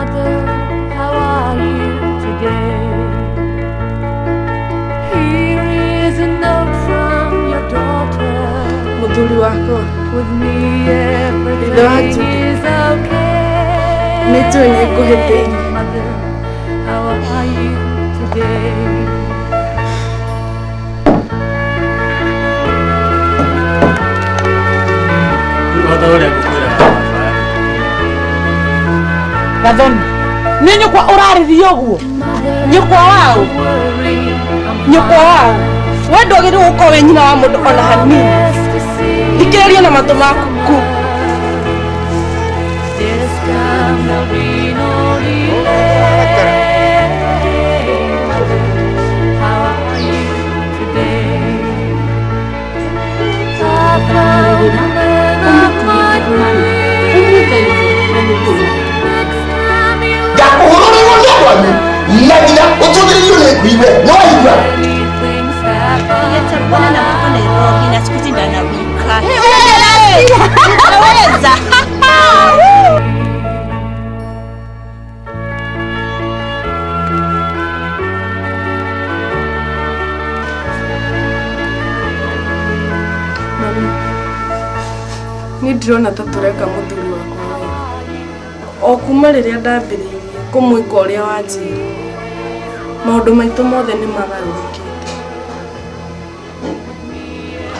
Mother, how are you today? Here is a note from your daughter. Mudhuri wako with me everything is okay. Mother, how are you today? Gathoni, ninyo kwa urarithio guo. Nyukwa wao. Nyukwa wao. We ndogire guko we nyina wa mundu ona hanini. Thikiriria na matu maku. Ndirona ta tureka muthuri wakwa o kuma riria ndambiriirie kumwika uria wanjira maundu maitu mothe ni magarurukite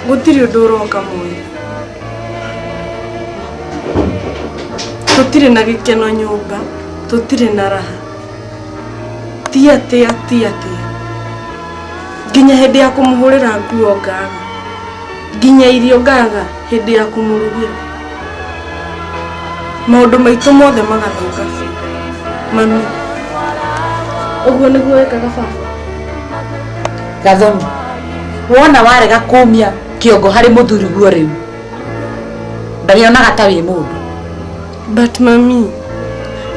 gutiri undu uroka mwega tutire na gikeno nyumba tutire na raha tiatia nginya hindi ya kumuhurira nguo ngaga nginya irio ngaga hindi ya kumurugira maundu maitu mothe magathuka mami uguo niguo wekaga baba Gathoni, wona warega kumia kiongo hari muthuri guo riu ndarionaga ta wi mundu. But mami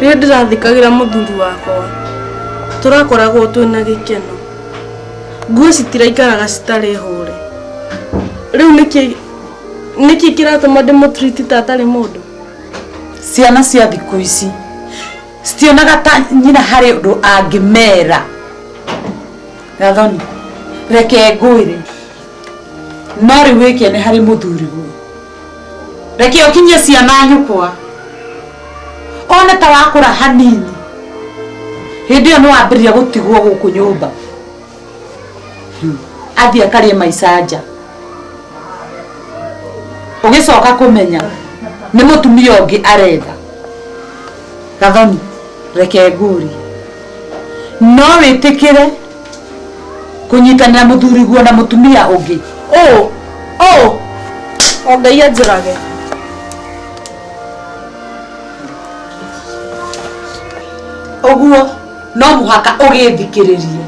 ria ndirathikagira muthuri wakwa turakoragwo twina gikeno nguo citiraikaraga citari hore riu niki kiratuma ndimutreat ta atari mundu. Ciana cia thiku ici citionaga ta nyina hari undu angimera. Gathoni, reke ngwire no riu wikene hari muthuri guo reke ukinyie ciana nyukwa ona ta wakura hanini hindi yo no wambiriria gutigwo guku nyumba athie akarie maica nja ugicoka kumenya ni mutumia ungi arenda. Gathoni, reke nguri no witikire kunyitanira muthuri guo na mutumia ungi. O Ngai anjirage uguo no muhaka ugithikiririe.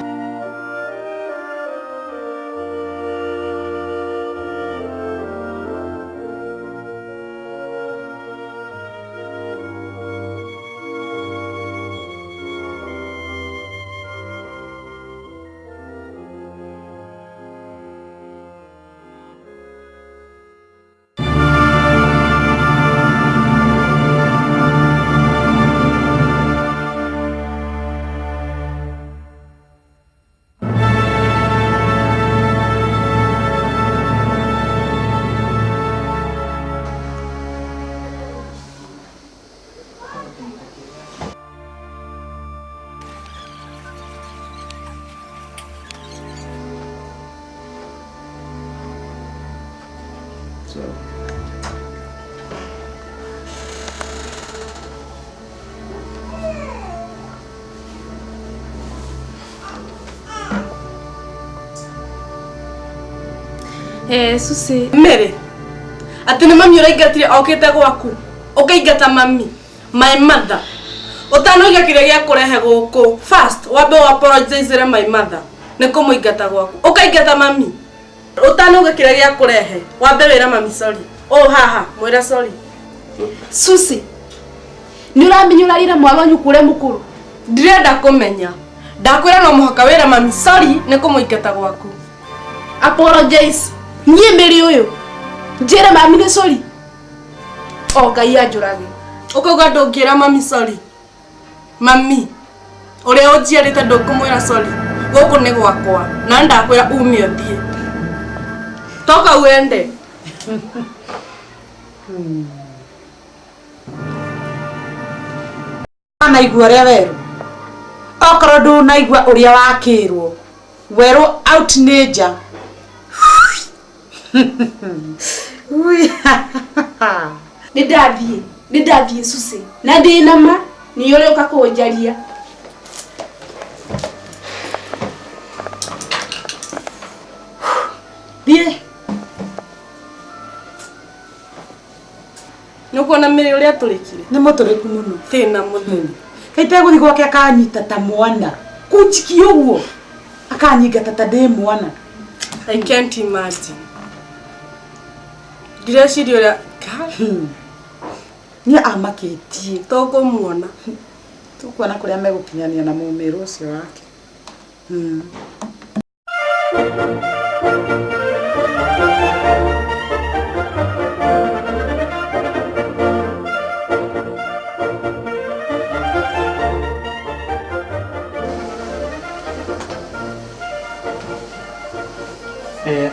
Susi mere atene mami uraingatire okete gwaku ukaingata mami my mother utanoiga kire gya kurehe guku first wabe wa apologize my mother niko muingata gwaku ukaingata mami utanoiga kire gya kurehe wabe wira mami sorry haha mwira sorry Susi ni uramenya urarira mwana nyukure mukuru ndirenda kumenya ndakwira no muhaka wira mami sorry niko muingata gwaku apologize nie mbere uyu njira mami ni sorry Ngai anjurage ukauga ndungira mami sorry Mami, uria ujiarite ndukumwira sorry. Guku ni gwakwa. Na ndakwira umie thie. Toka uende. Ana igua ria weru. Okoro ndu na igua uria wakirwo. Weru out nature. Ui. Nidathie susi. Na ndina ma ni yore ukakunjaria. Thie. Nukuona miri uria turikire. Ni muturiku muno. Thina mutheri. Kaite guthi gwake akanyita ta mwana. Kunjiki uguo. Akanyingata ta ndi mwana. I can't imagine. Gireciria uria Ni amaketie. toko muona. Tukuona kuria megukinyania na mumiro ucio wake.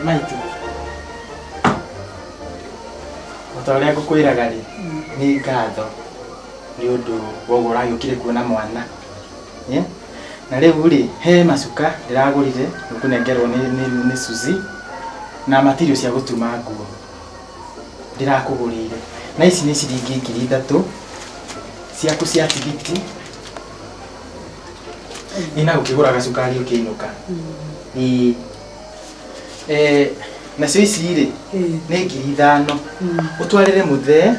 Maitu. Otoria ngukwiraga ri ni ngatho ni undu wogo uragukire kuona mwana. Na riu ri he macuka ndiragurire nukunengerwo ni Suzi na material cia gutuma nguo. Ndirakugurire. Na ici ni ciringi 3,000 ciaku cia tigiti. Ina ukigura gacukari ukiinuka. Na cio ici ri ni 5,000 utwarire muthe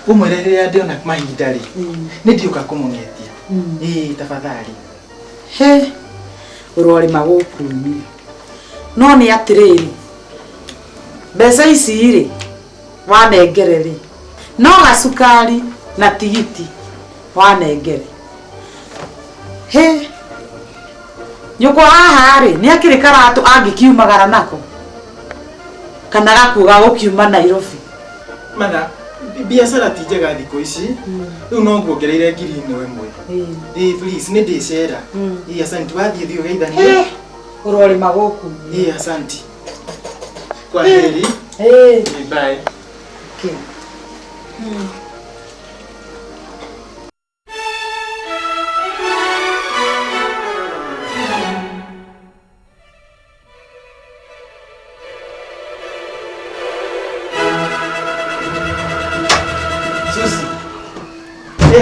umwire riria ndiona mahinda ri ni ndiuka kumungetia tafadhali He urori magukumi no ni atiriri mbeca ici ri wanengere ri no gacukari na tigiti wanengere he nyuko haha ri ni akiri karatu angikiumagara nako kana gakuga gukiuma Nairobi mana biashara tijega thiko ici riu no nguongereire 1,000 please ni ndicera asante wathie thio geithania urori magukumi asante kwa heri bye okay.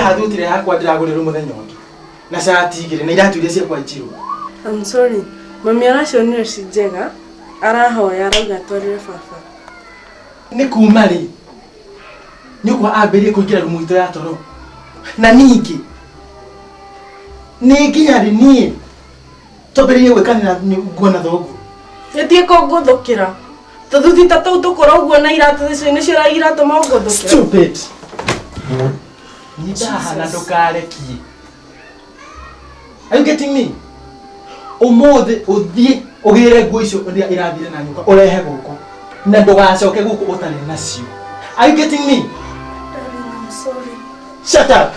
Hadutire hakwa ndiragurira muthenya ungi na shati igire na iratu iria ciakwa njiro. I'm sorry. Mami aracionire ci njega. Arahoya arauga twarire baba. Ni kuma ri. Nyukwa amberie kuingira rumu ito ya toro. Na ningi. Ni nginya ri ni. Toberie gwekanira nguo na thogu. Etie ko nguthukira. Tuthuti tatu tukora uguo na iratu icio ni cio iratu ma nguthukira. Stupid. Nida na ndukarekie. Are you getting me? Umothe uthie ugire nguo icio ndia irathire na nyuka urehe guku na ndugacoke guku utari nacio. Are you getting me? I'm sorry. Shut up.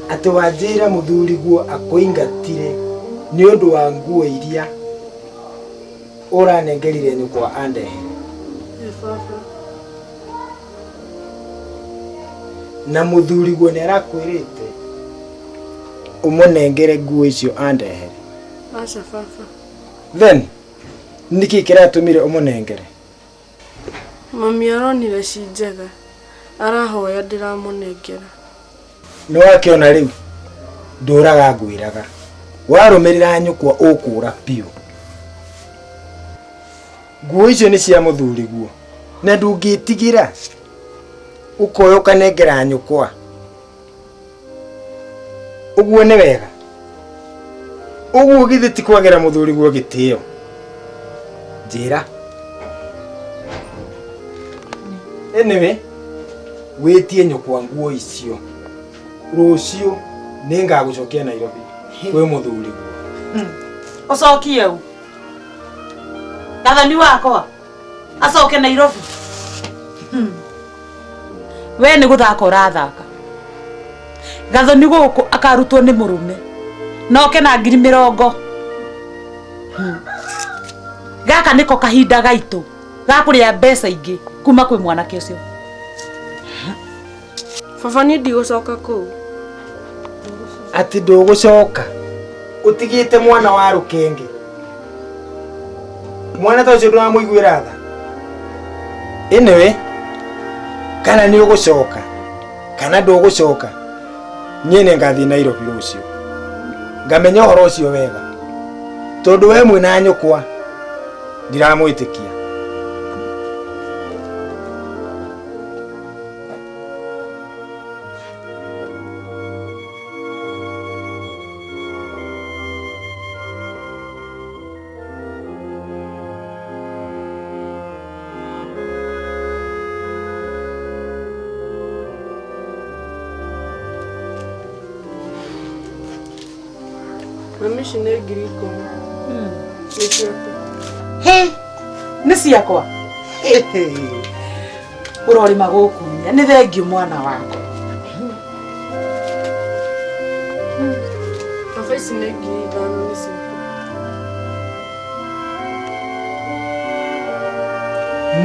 Ati wajira muthuri guo akuingatire ni undu wa nguo iria uranengerire nyukwa andehe. Na muthuri guo ni arakwirite umunengere nguo icio andehe. Acha baba. Then niki kiratumire umunengere? Mami aronire ci njega. Arahoya ndiramunengera. No akiona riu nduraga ngwiraga warumirira nyukwa ukura piu. Nguo icio ni cia muthuri guo na ndungitigira ukoyo kanengera nyukwa. Uguo ni wega. Uguo githi ti kwagera muthuri guo gitio. njira anyway witie nyukwa nguo icio rucio ningagucokia Nairobi kwi muthuri ucokie u gathani wakwa acoke Nairobi we ni guthaka urathaka gathani guku akarutwo ni murume noke na 20,000 gaka niko kahinda gaitu gakuria mbeca ingi kuma kwi mwanake ucio baba ni ndigucoka kuu ati ndugucoka utigite mwana wa rukenge mwana ta ucio nduramuiguira tha anyway kana ni ugucoka kana ndugucoka nyene ngathi Nairobi rucio ngamenya horo ucio wega tondu we mwina nyukwa ndiramwitikia Mami shine giriko. he ni ciakwa urori magukunya ni thengio mwana wako Baba shine giriko ni siku.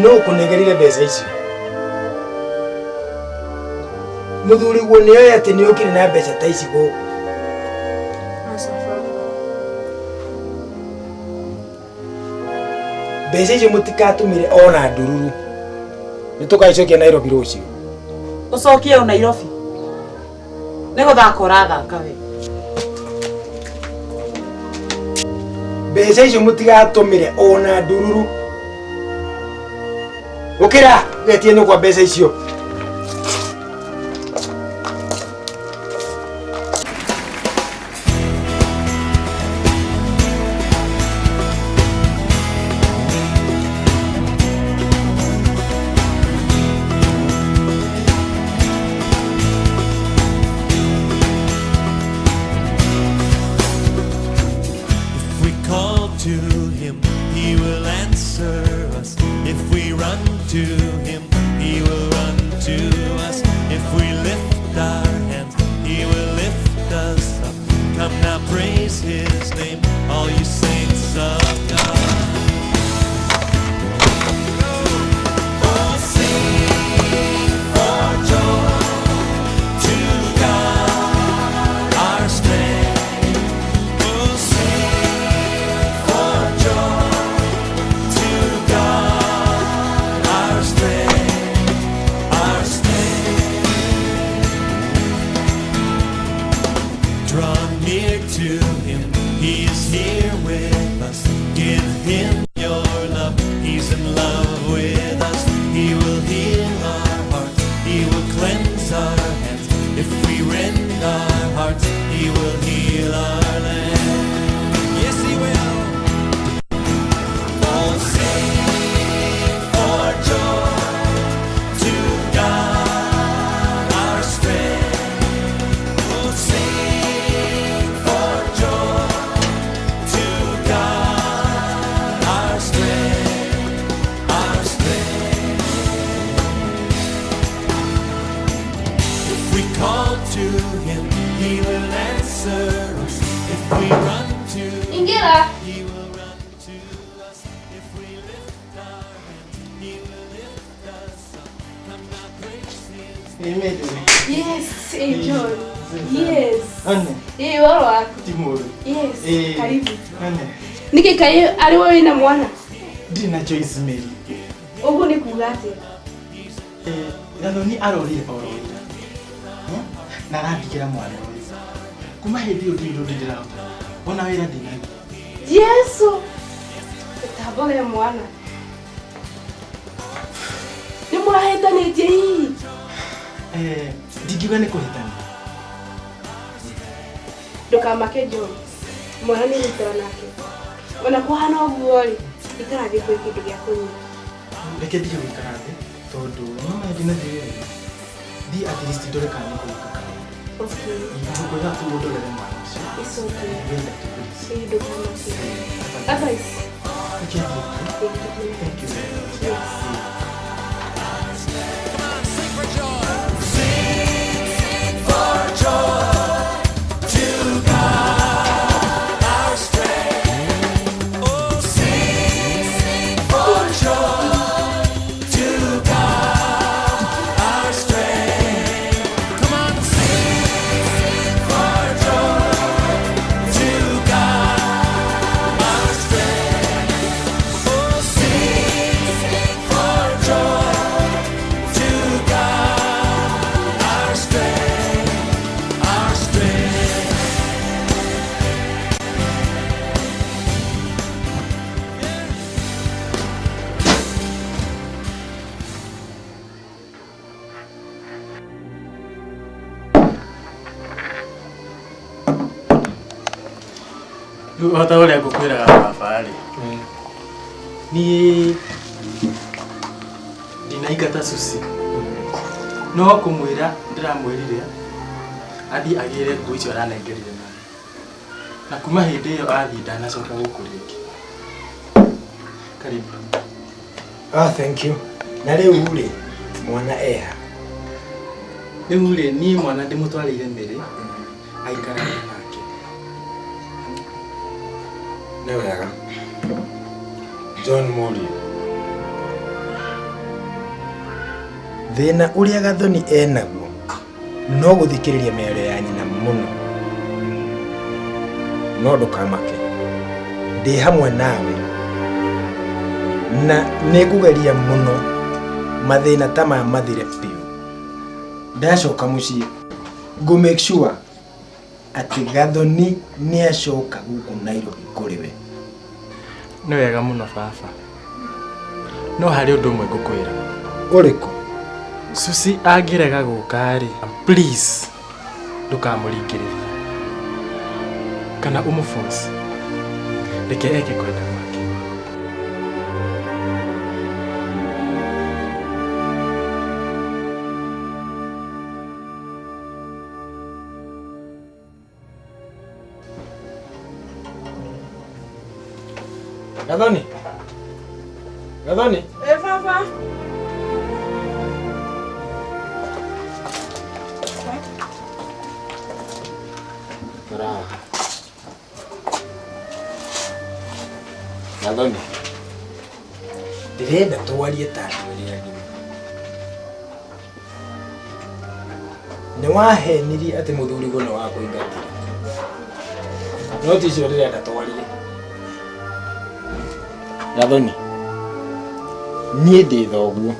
no kunegerire mbeca icio muthuri guo ni oya ati ni ukiri na mbeca ta ici guku mbeca icio mutikatumire ona ndururu nitukacokia Nairobi rucio ucokie u Nairobi ni guthaka urathaka we mbeca icio mutigatumire ona ndururu ukira getie nyukwa mbeca icio Yes, enjoy. Yes. Anne. Waro wako. Timuru. Yes. Karibu. Anne. Niki kai ari wewe na mwana. Ndina choice Mary. Ugu ni kugate. Gathoni arori orori. Na randikira mwana uyu. Kuma hindi uyu ndira. Ona wira ndina. Yesu. Tabole mwana. Ni murahetanitie hii. Ndigiwe ni kuhitana. Ndukamake John. Mwana ni mtoro nake. Ona kuhana uguo ri. Ikarathi kwi kindu gya kunywa. Reke thiĩ gũikara thĩ tondũ mama ndina thĩ thi at least ndore kana nĩkũruka kana. Okay. Ngũkwĩra tu ũndorere mwana ũcio. It's okay. Wenda tu please. Say you don't want to. Advice. Okay, thank you very much. Yes. Hota ũrĩa ngũkwĩraga baba rĩ. Niĩ ndinaingata Susi. No kũmwĩra ndĩramwĩrire athiĩ agĩre nguo icio aranengerire Mami. Na kuma hĩndĩ ĩyo athiĩ ndanacoka gũkũ rĩngĩ. Karibu. Thank you. Na rĩu rĩ mwana eha. Rĩu rĩ niĩ mwana ndĩmũtwarĩire Mĩrĩ aikarage nake. Nĩ wega. John Mori. Thĩna ũrĩa Gathoni enaguo no gũthikĩrĩria mĩario ya nyina mũno. No ndũkamake. Ndĩ hamwe nawe. Na nĩngũgeria mũno mathĩna ta maya mathire biũ. Ndacoka mũciĩ ngũ make sure atĩ Gathoni nĩacoka gũkũ Nairobi kũrĩ we. Nĩ wega mũno baba. No harĩ ũndũ ũmwe ngũkwĩra. Ũrĩkũ? Susi angĩrega gũka rĩ, please ndũkamũringĩrĩrie. Kana ũmũforce. Reke eke kwenda gwake. Gathoni. Gathoni. Baba. Bravo. Gathoni. Ndĩrenda twarie ta andũ arĩa agima. Nĩwahenirie atĩ mũthurigo nĩ wa kũingatire. No ti icio ndĩrenda twarie. Gathoni. Niĩ ndĩ thoguo.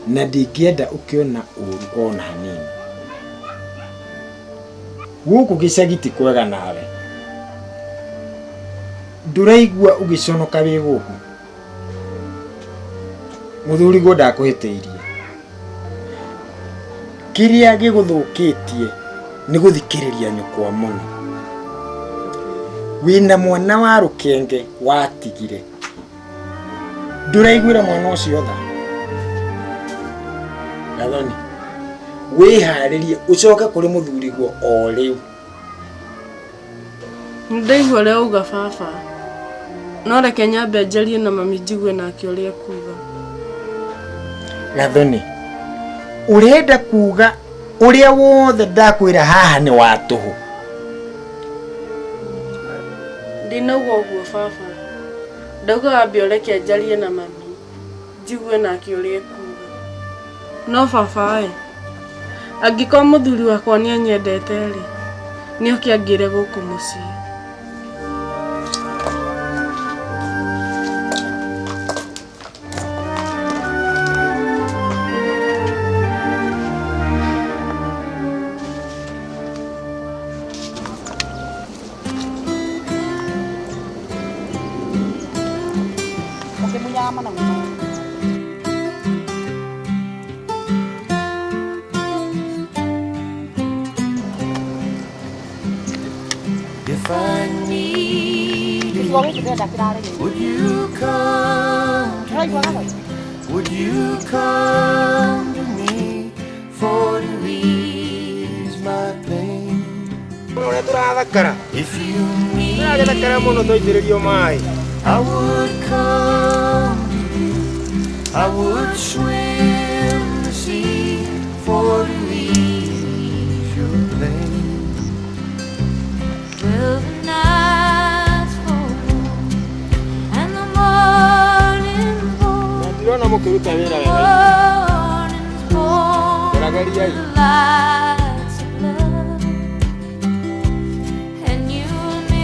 Na ndingĩenda ũkĩona ũru ona hanini. Gũkũ gĩcagi ti kwega nawe. Ndũraigua ũgĩconoka wĩ gũkũ. Mũthurigo ndakũhĩtĩirie. Kĩrĩa gĩgũthũkĩtie nĩ gũthikĩrĩria nyũkwa mũno. Wĩna mwana wa rũkenge watigire. Ndũraiguĩra mwana ũcio tha. Gathoni. Wĩharĩrie ũcoke kũrĩ mũthurigo o rĩu. Nĩndaigua ũrĩa uga baba. No reke nyambe njarie na mami njigue nake ũrĩa kuga. Gathoni. Ũrenda kuga ũrĩa wothe ndakwĩra haha nĩ wa tũhũ. Ndinauga ũguo baba. Ndauga wambe ũreke njarie na mami njigue nake ũrĩa kuga. No baba angĩkorwo mũthuri wakwa nĩanyendete rĩ, nĩoke angĩre gũkũ mũciĩ. If I need Would you come to me for to ease my pain? If you need me, I would come to you. I would swim the sea for to ease your pain. Well, the nights fall and the morning's born. Morning's born with the lights of love. And you and me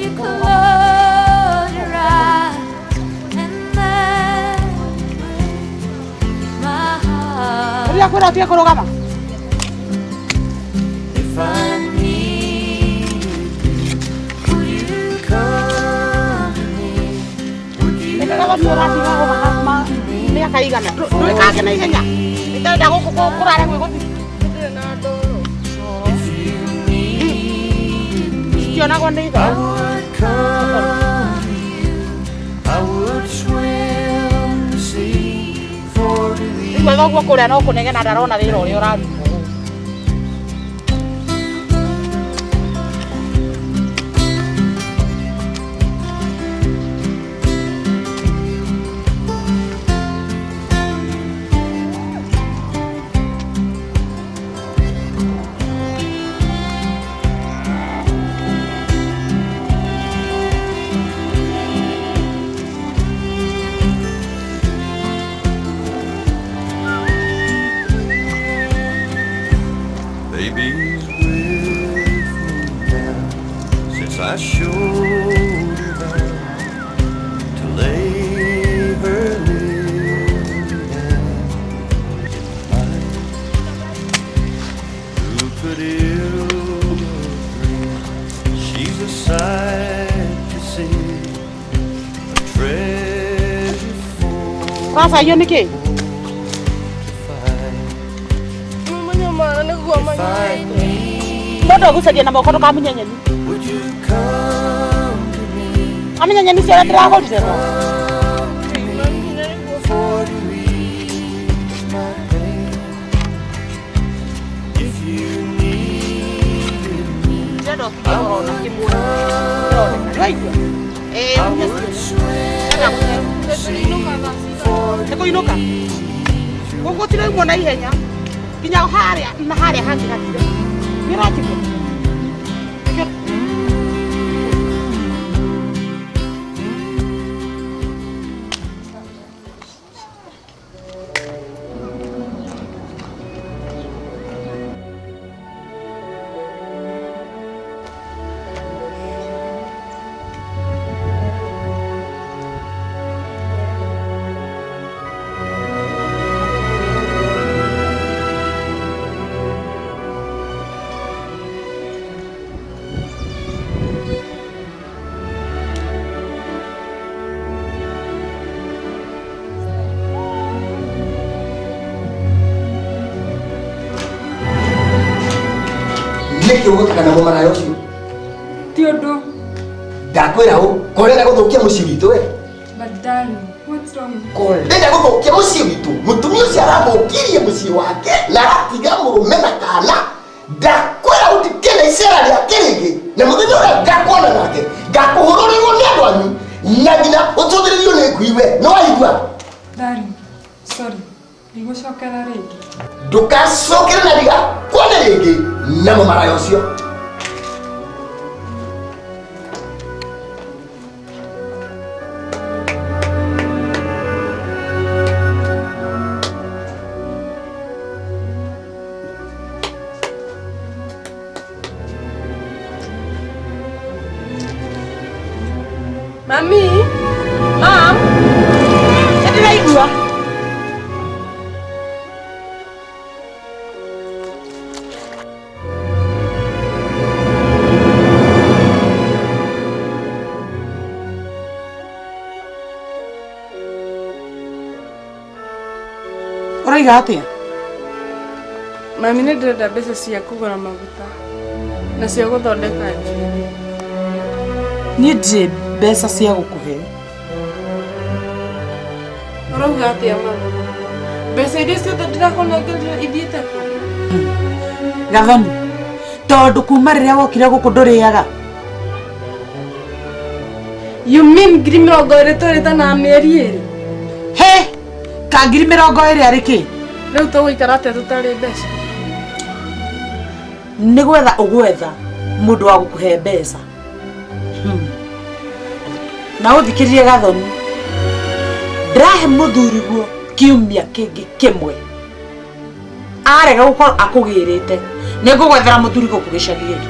you close your eyes and that breaks my heart. If I need you, would you come to me? Would you come to me? If you need me, I would come to you. I would swim the sea for to ease. Baby's with me now since I showed her how to lay her lily down. Who could ill agree? She's a sight to see, a treasure for to find. If I need, would you come to me? For to ease my pain. If you needed me, I would swim the sea for to ease your pain. Kana mama nayo cio Ti undu. ndakwira hu korera guthukia mucii witu we But darling, what's wrong? korera guthukia mucii witu mutumia ucio aramũkirie mucii wake na atiga mũrũme na kana ndakwira utikene icera rĩake rĩngĩ na mũthenya ũrĩa ngakuona nake ngakũhũrũrĩrwo nĩ andũ anyu na nginya ũtũthĩrĩrio nĩ ngui we nĩ waigua. Darling, sorry. Ndigũcokera rĩngĩ. Ndũgacokere na ndigakuone rĩngĩ na mũmaraya ũcio. Mami, Mom, ndĩraigua ũraiga atĩa? Mami nĩ ndĩrenda mbeca cia kũgũra maguta na cia gũthondeka njuĩrĩ. Niĩ ndirĩ mbeca cia gũkũhe. Ũrauga atĩa mama? Mbeca iria ciothe ndĩrakũnengerera ithiĩte kũ? Gathoni, tondũ kuma rĩrĩa wokire gũkũ ndũrĩaga. You mean 20,000 tũrĩte na mĩeri ĩrĩ? He! Ka 20,000 arĩ kĩ? Rĩu tũgũikara atĩa tũtarĩ mbeca? Nĩ gwetha ũgwetha mũndũ wa gũkũhe mbeca. Na ũthikĩrĩrie Gathoni, ndĩrahe mũthuriguo kiumia kĩngĩ kĩmwe. Arega gũkorwo akũgĩrĩte, nĩ ngũgwethera mũthuri gũkũ gĩcagi gĩkĩ.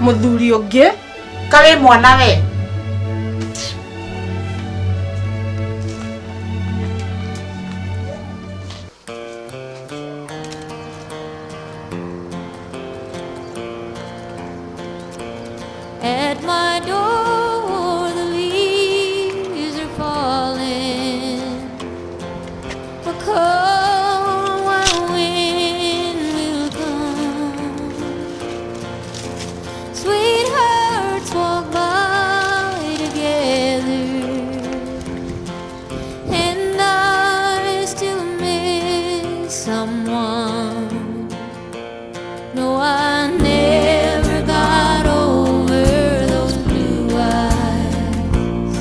Mũthuri ũngĩ? Kawe mwana we. At my door the leaves are falling. A cold wild wind will come. Sweethearts walk by together, and I still miss someone. No, I never got over those blue eyes.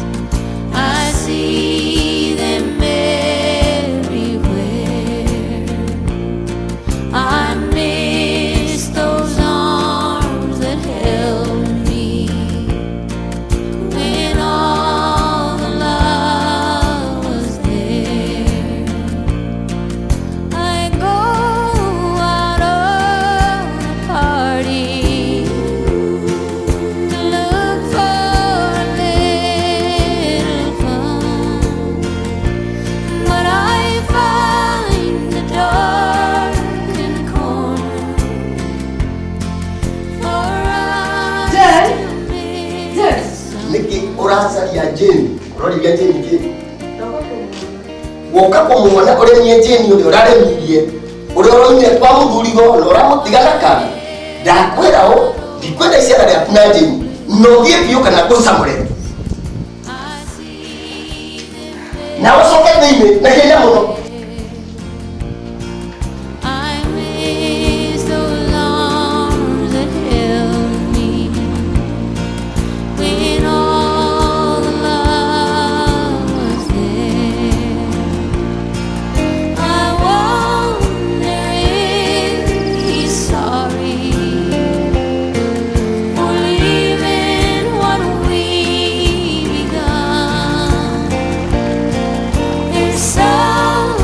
I see them everywhere. I miss those arms that held me when all the love was there. I go out on a party to look for a little fun, but I find the darkened corner, for I still miss niki uracaria Jane uroriria Jane ki woka kumuona uria nye Jane uria uraremirie uria uroimire kwa muthurigo na uramutiga na kana ndakwira u ndikwenda iciara riaku na Jane no thie biu kana kucamure na ucoke thiini na hinya muno. I miss those arms that held me when all the love was there. I wonder if he's sorry for leaving what we begun. There's some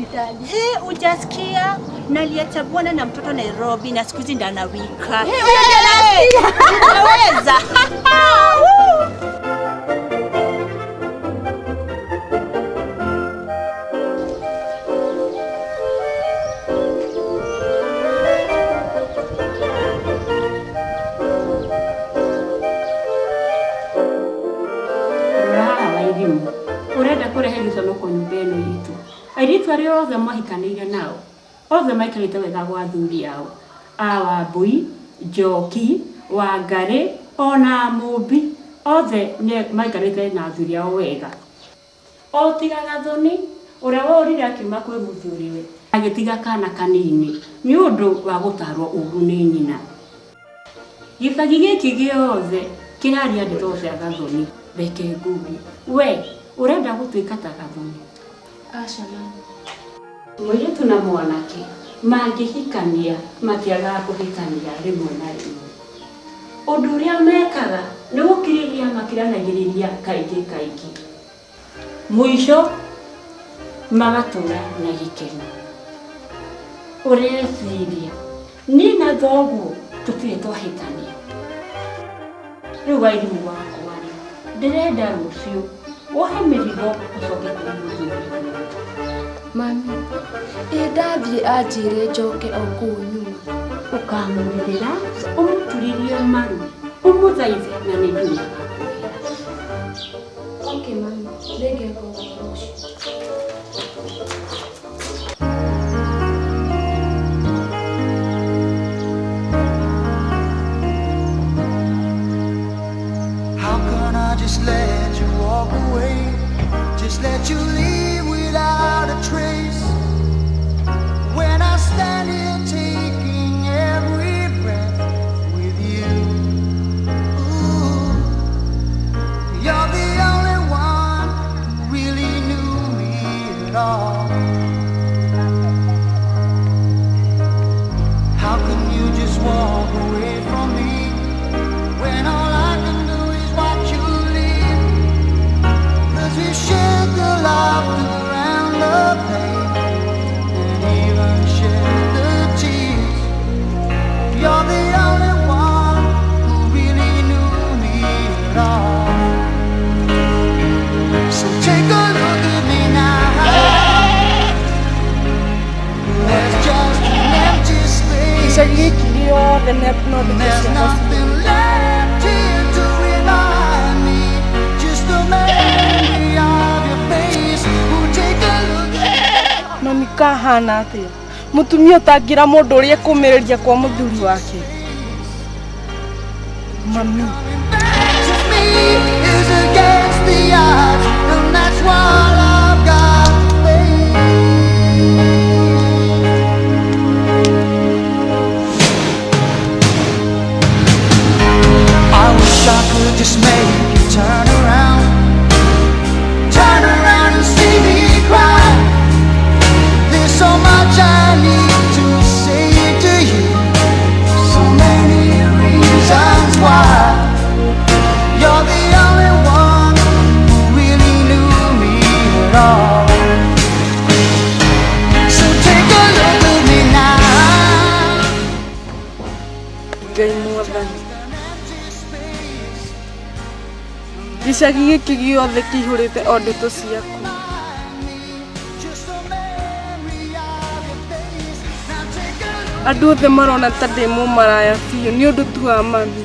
hospitali. Hujasikia? Naliacha bwana na mtoto Nairobi na siku hizi ndo anawika. Unaweza. Urenda kurehe gĩcono kwa nyũmba ĩno itũ. Airĩtu arĩa othe mahikanĩire nao, othe maikarĩte wega gwa athuri ao. Wambui, Njoki, Wangari, ona Mũmbi, othe maikarĩte na athuri ao wega. O tiga Gathoni, ũrĩa worire akiuma kwĩ mũthuriwe, agĩtiga kana kanini, nĩ ũndũ wa gũtarwo ũru nĩ nyina. Gĩcagi gĩkĩ gĩothe kĩraria ndeto cia Gathoni. Reke ngugi, we urenda gũtuĩka ta Gathoni? Aca mami. Mũirĩtu na mwanake mangĩhikania matiagaga kũhikania rĩmwe na rĩmwe. Ũndũ ũrĩa mekaga nĩ gũkirĩrĩria makiranagĩrĩria kaingĩ. Mũico magatũra na gĩkeno. Ũreciria niĩ na thoguo tũtirĩ twahikania. Rĩu Wairimu wakwa ndĩrenda rũciũ wohe mĩrigo ũcoke kũrĩ mũthuri. Mami, ndathiĩ anjĩre njoke o kũu nyuma. Ũkamũrĩrĩra, ũmũturĩrie maru, ũmũthaithe na nĩ nginya gakũhera. Okay mami, nĩngeka ũguo rũciũ. Just let you walk away, just let you leave without a trace. When I stand here taking every breath with you, ooh, you're the only one who really knew me at all. How can you just walk away from me when all I can do is watch you? We shared the laughter and the pain, and even shared the tears. You're the only one who really knew me at all. So take a look at me now. There's just an empty space. There's nothing left here to remind me. Just a memory of your face. Take a look at Mami kahana atĩa? Mũtumia ũtangira mũndũ ũrĩa kũmĩrĩria kwa mũthuri wake. Mami. is against the odds, and that's what I've got to face. I wish I could just make you turn around and see me cry. There's so much I need to say to you, so many reasons why. You're the only one who really knew me at all. So take a look at me now. Gĩcagi gĩkĩ gĩothe kĩihũrĩte o ndeto ciaku. Andũ othe marona ta ndĩ mũmaraya biũ nĩ ũndũ tu wa mami.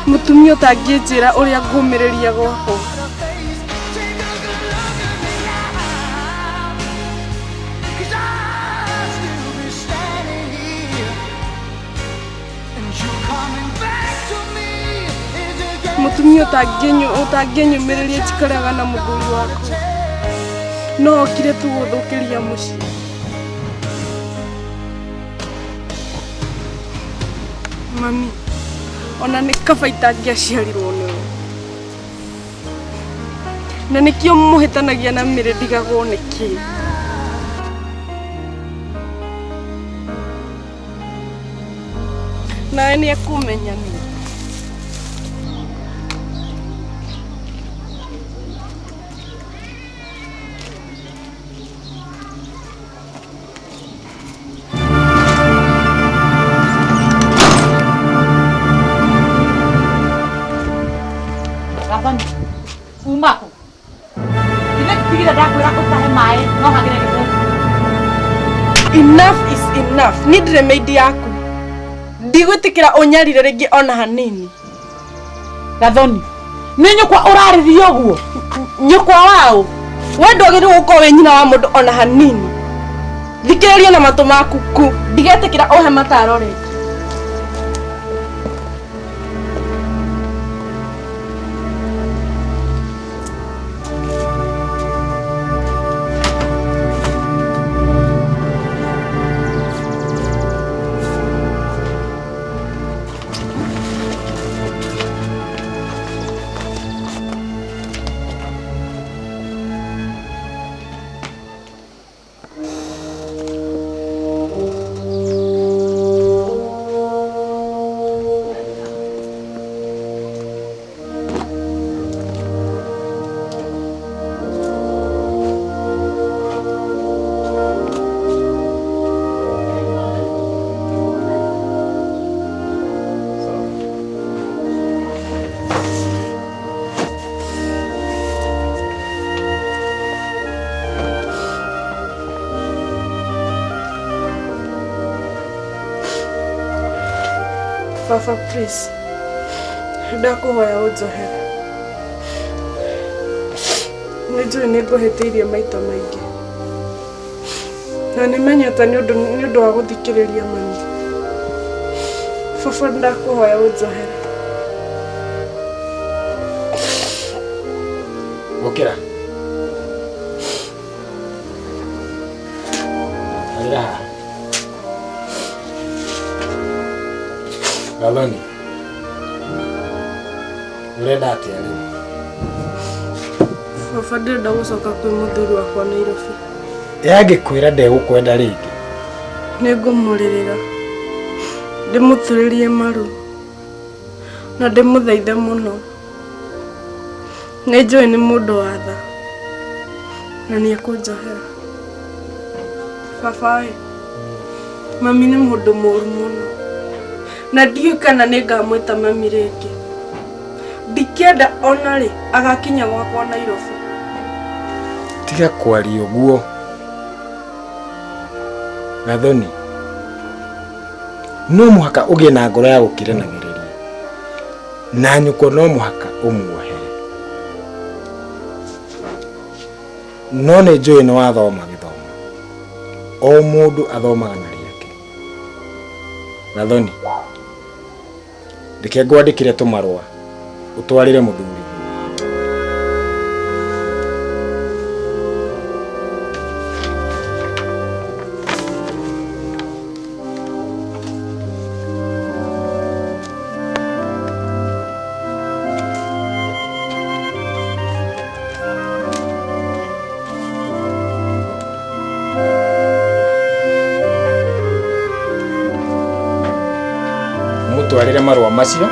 Mũtumia ũtangĩnjĩra ũrĩa ngũmĩrĩria gwakwa. Mũtumia ũtangĩnyũmĩrĩria njikaraga na mũthuri wakwa. No okire tu gũthũkĩria mũciĩ. Mami, ona nĩ kaba itangĩaciarirwo nĩwe. Na nĩkĩo mũhĩtanagia na mĩrĩ ndigagwo nĩkĩ. Nawe nĩ ekũmenya nĩ. Enough is enough. Nindire maidi yaku. Ndigwitikira unyarire ringi ona hanini. Gathoni. Ni nyukwa uraririo guo. Nyukwa wao. We ndogire gukorwo we nyina wa mundu ona hanini. Thikiriria na matu maku ku. Ndigetikira ohe mataro ringi. Papa, please. Ndakuhoya unjohere. Nijui niguhitiirie maita maingi. Na nimenyete ni undu wa guthikiriria mami. Papa, ndakuhoya unjohere. Gukira. Alira. Gathoni. Urenda atia riu? Papa, ndirenda gucoka kwi muthuri wakwa Nairobi. Yangikwira ndegukwenda ringi. Ningumuririra. Ndimuthuririe maru. Na ndimuthaithe muno. Nijui ni mundu wa tha. Na ni akunjohera. Papa, mami ni mundu moru muno. Na ndiyo kana ningamwita mami ringi. Ndikienda ona ri agakinya gwakwa Nairobi. Tiga kwaria uguo. Gathoni. No muhaka ugie na ngoro ya gukiranagiriria. Na nyuko no muhaka umuohe. No nĩ njũĩ nĩ wathoma gĩthomo. O mũndũ athomaga na rĩake. Gathoni. Ndeke ngwandĩkĩre tũmarũa ũtwarĩre mũthuri. Mutwarĩre marũa macio.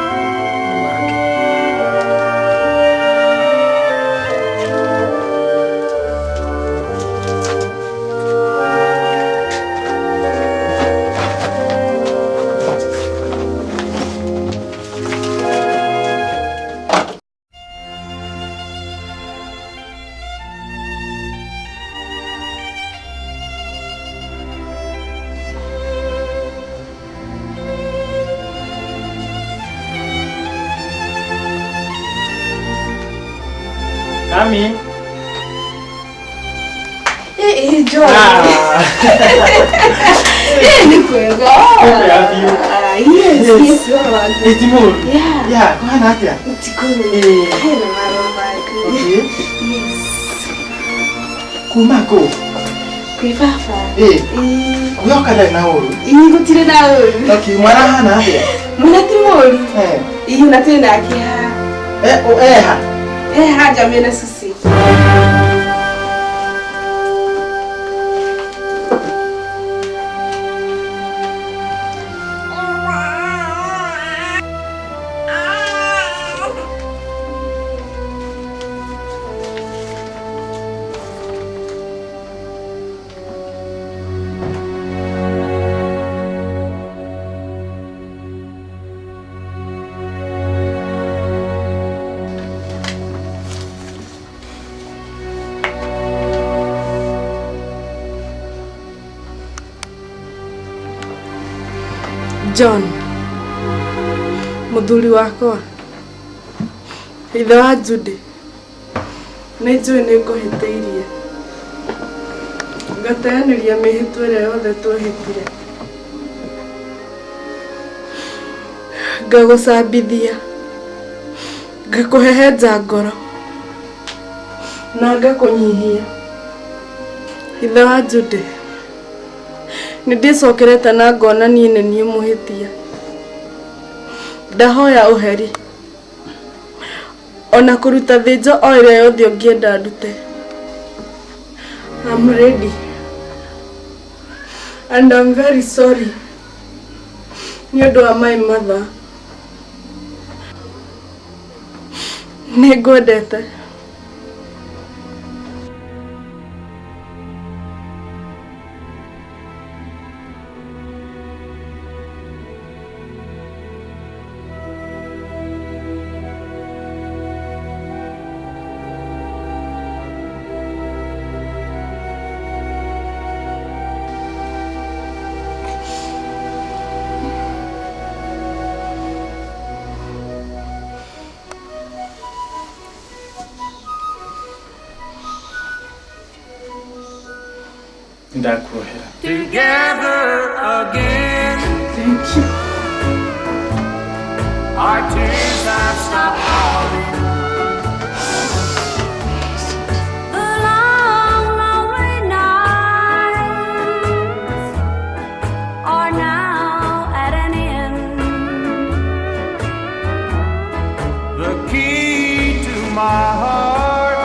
Mami. Joy. Ni kwega. Yes, yes, you are. Timur. Yeah. Ya, kuhana atia? Tikuru. Hena maromba. Okay. Yes. Kumako. Kwifafa. Kuyoka da na uru. Ingutire na uru. Okay, mwana hana atia? Mwana Timur. Iyo natenda akia. Ha. Haja mena susi. John, muthuri wakwa, ithe wa Judy, nĩ njũĩ nĩ ngũhĩtĩirie, ngateanĩria mĩhĩtwa ĩrĩa yothe twahĩtire, ngagũcambithia, ngakũhehenja ngoro, na ngakũnyihia. Ithe wa Judy, nĩndĩcokerete na ngona niĩ nĩ niĩ mũhĩtia. Ndahoya ũheri, ona kũruta thĩnjo o ĩrĩa yothe ũngĩenda ndute. I'm ready. And I'm very sorry. Nĩ ũndũ wa my mother. Nĩ ngwendete. Together again. Thank you. Our tears have stopped falling. The long, lonely nights are now at an end. The key to my heart,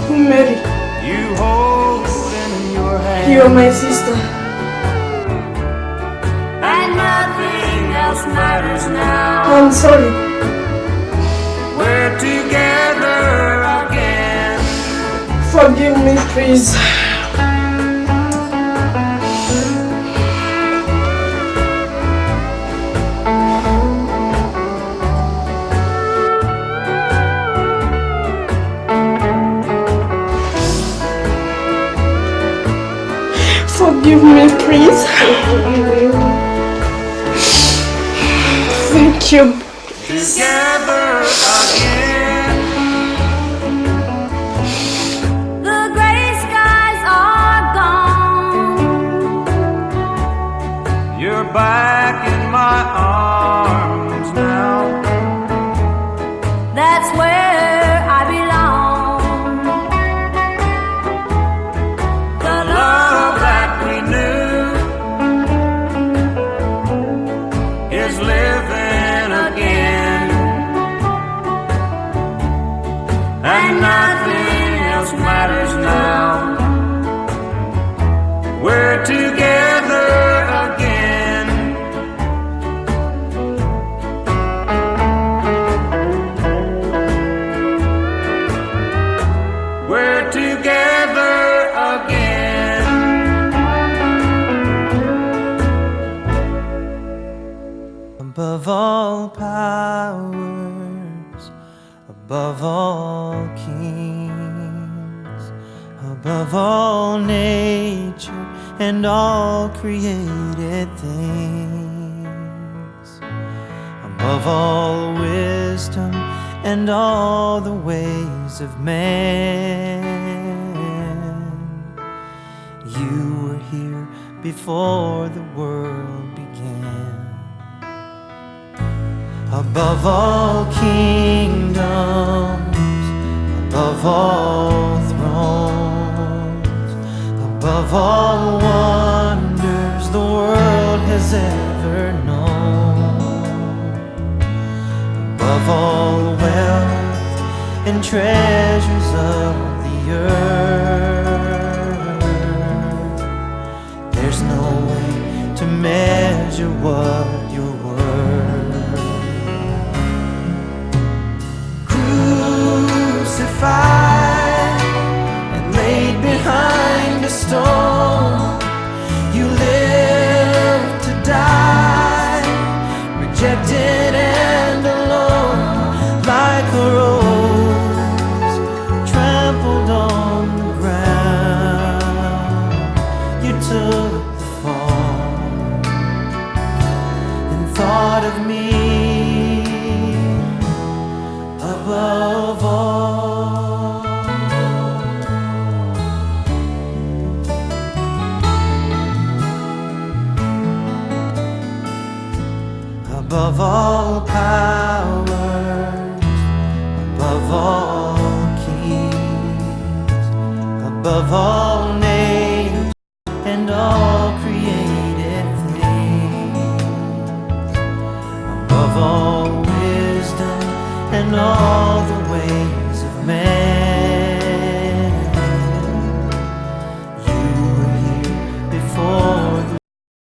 Mary, you hold in your hand. you are my sister. And nothing else matters now. I'm sorry. We're together again. Forgive me, please. Forgive me, please. Thank you. Together again. The gray skies are gone. You're back in my arms now. That's where I belong. The love that we knew is living again. And nothing else matters now. We're together again. We're together again. Above all powers, above all kings, above all nature and all created things, above all wisdom and all the ways of man, you were here before the world began. Above all kingdoms, above all thrones, above all wonders the world has ever known, above all wealth and treasures of the earth, there's no way to measure what you're worth. Crucified and laid behind a stone, you lived to die, rejected and alone, like a rose trampled on the thought of me above all. Above all powers, above all kings, above all names and all created things, above all wisdom and all the ways of man.